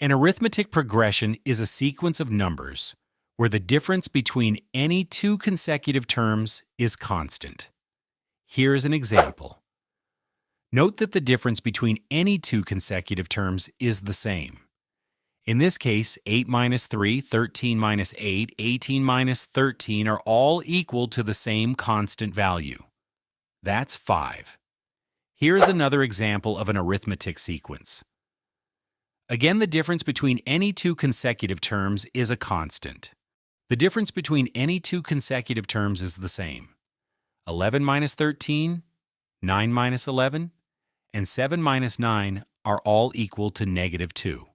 An arithmetic progression is a sequence of numbers where the difference between any two consecutive terms is constant. Here is an example. Note that the difference between any two consecutive terms is the same. In this case, 8 minus 3, 13 minus 8, 18 minus 13 are all equal to the same constant value. That's 5. Here is another example of an arithmetic sequence. Again, the difference between any two consecutive terms is a constant. The difference between any two consecutive terms is the same. 11 minus 13, 9 minus 11, and 7 minus 9 are all equal to -2.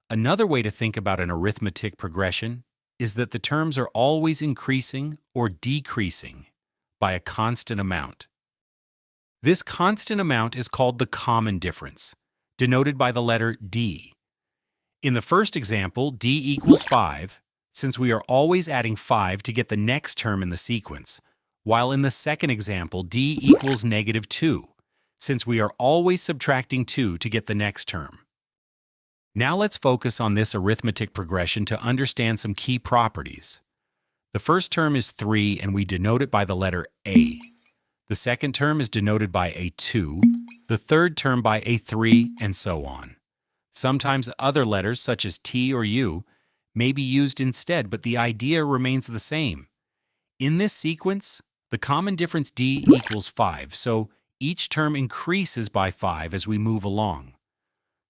Another way to think about an arithmetic progression is that the terms are always increasing or decreasing by a constant amount. This constant amount is called the common difference, denoted by the letter D. In the first example, D equals 5, since we are always adding 5 to get the next term in the sequence, while in the second example, D equals -2, since we are always subtracting 2 to get the next term. Now let's focus on this arithmetic progression to understand some key properties. The first term is 3, and we denote it by the letter A. The second term is denoted by a 2, the third term by a 3, and so on. Sometimes other letters, such as T or U, may be used instead, but the idea remains the same. In this sequence, the common difference D equals 5, so each term increases by 5 as we move along.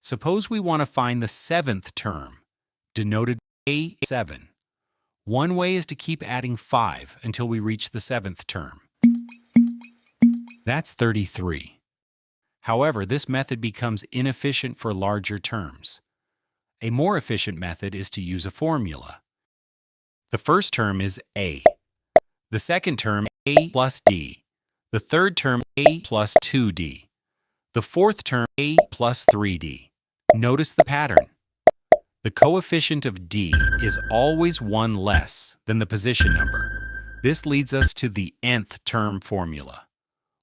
Suppose we want to find the seventh term, denoted by A7. One way is to keep adding 5 until we reach the seventh term. That's 33. However, this method becomes inefficient for larger terms. A more efficient method is to use a formula. The first term is A. The second term, A plus D. The third term, A plus 2D. The fourth term, A plus 3D. Notice the pattern. The coefficient of D is always 1 less than the position number. This leads us to the nth term formula,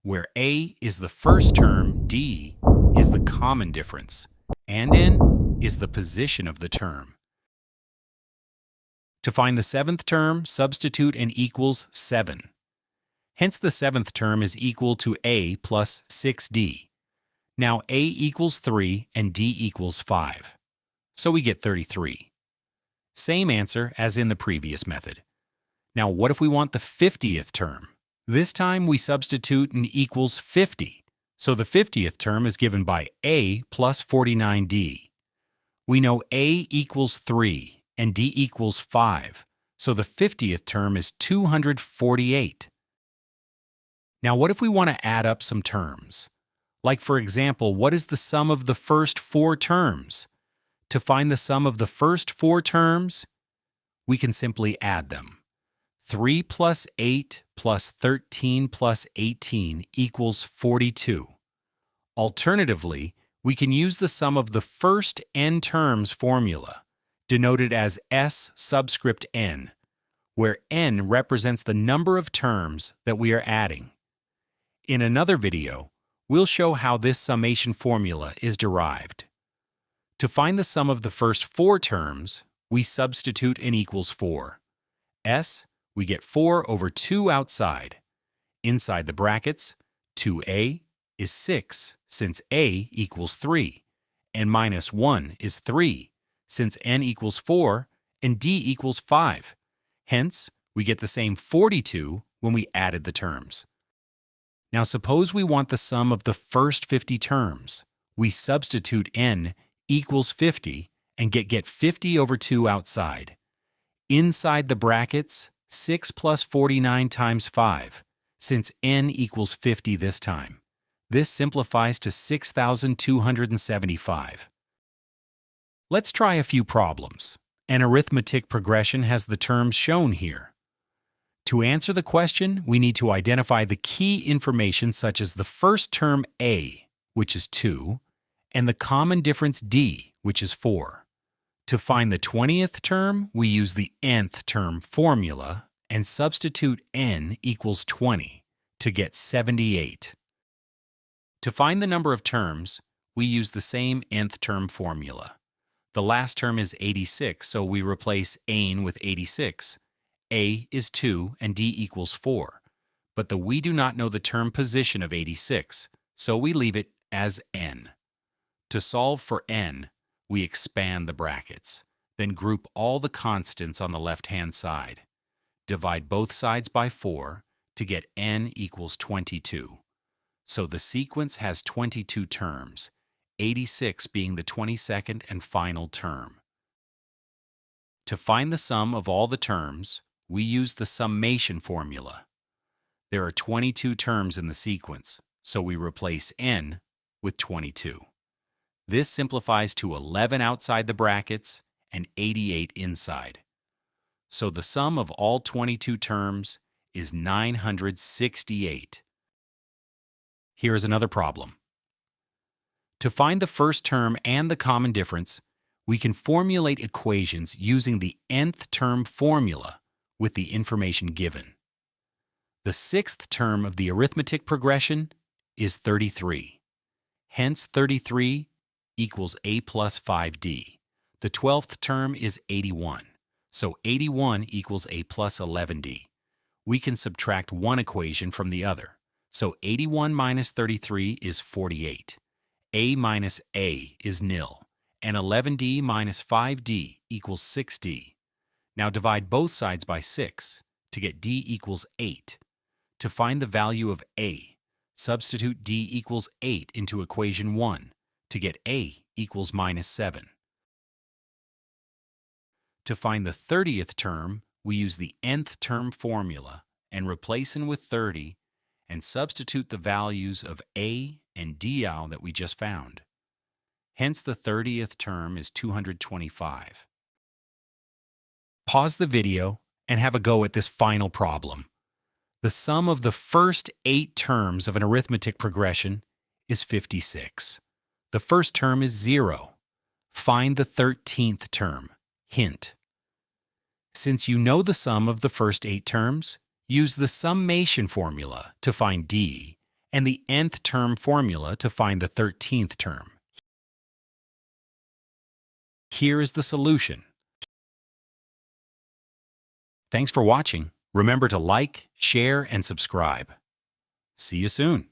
where A is the first term, D is the common difference, and N is the position of the term. To find the seventh term, substitute N equals 7. Hence, the seventh term is equal to A plus 6D. Now A equals 3 and D equals 5. So we get 33. Same answer as in the previous method. Now what if we want the 50th term? This time we substitute N equals 50. So the 50th term is given by A plus 49D. We know A equals 3 and D equals 5. So the 50th term is 248. Now what if we want to add up some terms? Like, for example, what is the sum of the first 4 terms? To find the sum of the first 4 terms, we can simply add them. 3 plus 8 plus 13 plus 18 equals 42. Alternatively, we can use the sum of the first n terms formula, denoted as S subscript n, where n represents the number of terms that we are adding. In another video, we'll show how this summation formula is derived. To find the sum of the first 4 terms, we substitute N equals 4. S, we get 4 over 2 outside. Inside the brackets, 2a is 6, since a equals 3, and minus 1 is 3, since n equals 4, and d equals 5. Hence, we get the same 42 when we added the terms. Now suppose we want the sum of the first 50 terms. We substitute n equals 50 and get 50 over 2 outside. Inside the brackets, 6 plus 49 times 5, since n equals 50 this time. This simplifies to 6,275. Let's try a few problems. An arithmetic progression has the terms shown here. To answer the question, we need to identify the key information such as the first term A, which is 2, and the common difference D, which is 4. To find the 20th term, we use the nth term formula and substitute n equals 20 to get 78. To find the number of terms, we use the same nth term formula. The last term is 86, so we replace n with 86. A is 2 and D equals 4. But we do not know the term position of 86, so we leave it as n. To solve for n, we expand the brackets, then group all the constants on the left-hand side. Divide both sides by 4 to get n equals 22. So the sequence has 22 terms, 86 being the 22nd and final term. To find the sum of all the terms, we use the summation formula. There are 22 terms in the sequence, so we replace n with 22. This simplifies to 11 outside the brackets and 88 inside. So the sum of all 22 terms is 968. Here is another problem. To find the first term and the common difference, we can formulate equations using the nth term formula with the information given. The sixth term of the arithmetic progression is 33. Hence 33 equals a plus 5d. The 12th term is 81. So 81 equals a plus 11d. We can subtract one equation from the other. So 81 minus 33 is 48. A minus a is nil. And 11d minus 5d equals 6d. Now divide both sides by 6 to get d equals 8. To find the value of a, substitute d equals 8 into equation 1 to get a equals minus 7. To find the 30th term, we use the nth term formula and replace n with 30 and substitute the values of a and dl that we just found. Hence the 30th term is 225. Pause the video and have a go at this final problem. The sum of the first 8 terms of an arithmetic progression is 56. The first term is 0. Find the 13th term. Hint. Since you know the sum of the first 8 terms, use the summation formula to find d and the nth term formula to find the 13th term. Here is the solution. Thanks for watching. Remember to like, share, and subscribe. See you soon.